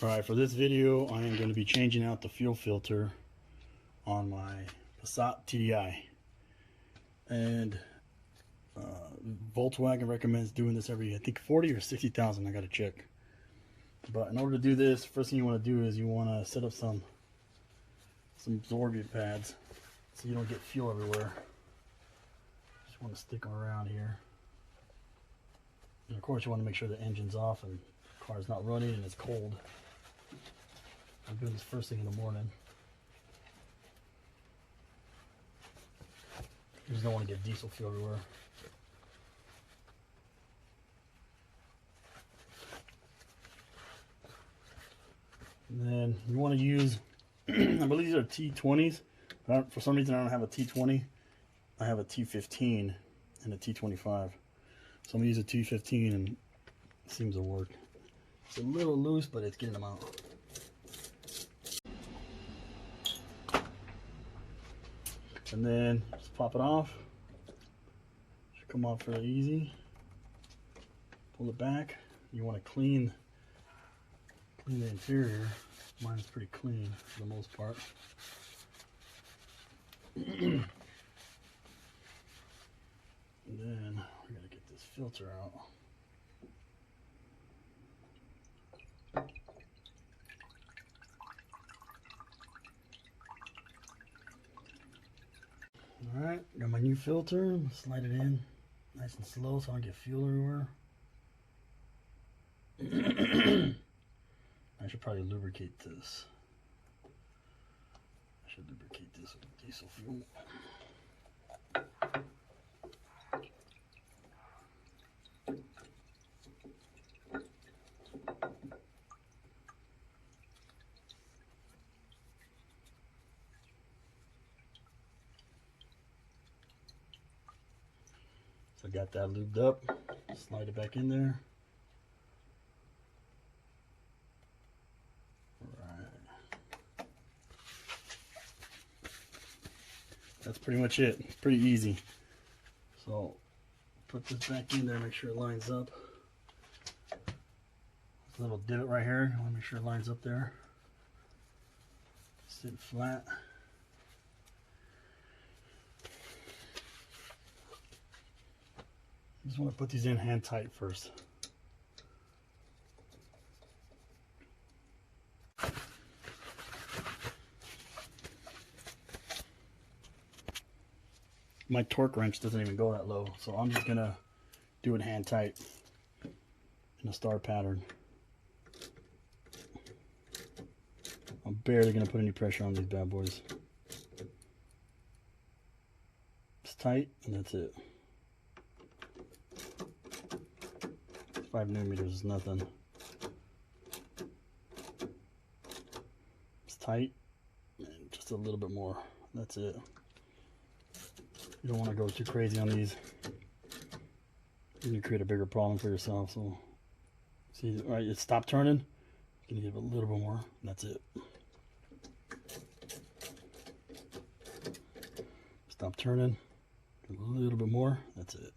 Alright, for this video I am going to be changing out the fuel filter on my Passat TDI. And Volkswagen recommends doing this every, I think, 40 or 60,000. I gotta check. But in order to do this, first thing you want to do is you want to set up some absorbent pads so you don't get fuel everywhere. Just want to stick them around here. And of course you want to make sure the engine's off and the car's not running and it's cold. I'm doing this first thing in the morning. You just don't want to get diesel fuel everywhere. And then you want to use, I believe these are T20s. For some reason I don't have a T20. I have a T15 and a T25. So I'm going to use a T15 and it seems to work. It's a little loose, but it's getting them out. And then just pop it off. Should come off fairly easy. Pull it back. You want to clean the interior. Mine is pretty clean for the most part. And then we're gonna get this filter out. Alright, got my new filter. Slide it in nice and slow so I don't get fuel everywhere. I should probably lubricate this. I should lubricate this with diesel fuel. So I got that lubed up. Slide it back in there. That's pretty much it. It's pretty easy. So put this back in there, make sure it lines up. This little divot right here, I want to make sure it lines up there. Sit flat. Just want to put these in hand tight first. My torque wrench doesn't even go that low, so I'm just gonna do it hand tight in a star pattern. I'm barely gonna put any pressure on these bad boys. It's tight, and that's it. 5mm is nothing. It's tight, and just a little bit more. That's it. You don't want to go too crazy on these. You create a bigger problem for yourself. So, see, all right, it stopped turning. You can give it a little bit more. That's it. Stop turning. Give it a little bit more. That's it.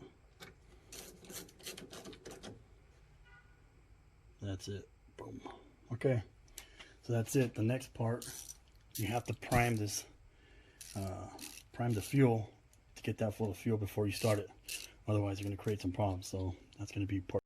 That's it. Boom. Okay. So that's it. The next part, you have to prime this. Prime the fuel. Get that full of fuel before you start it, otherwise you're going to create some problems. So that's going to be part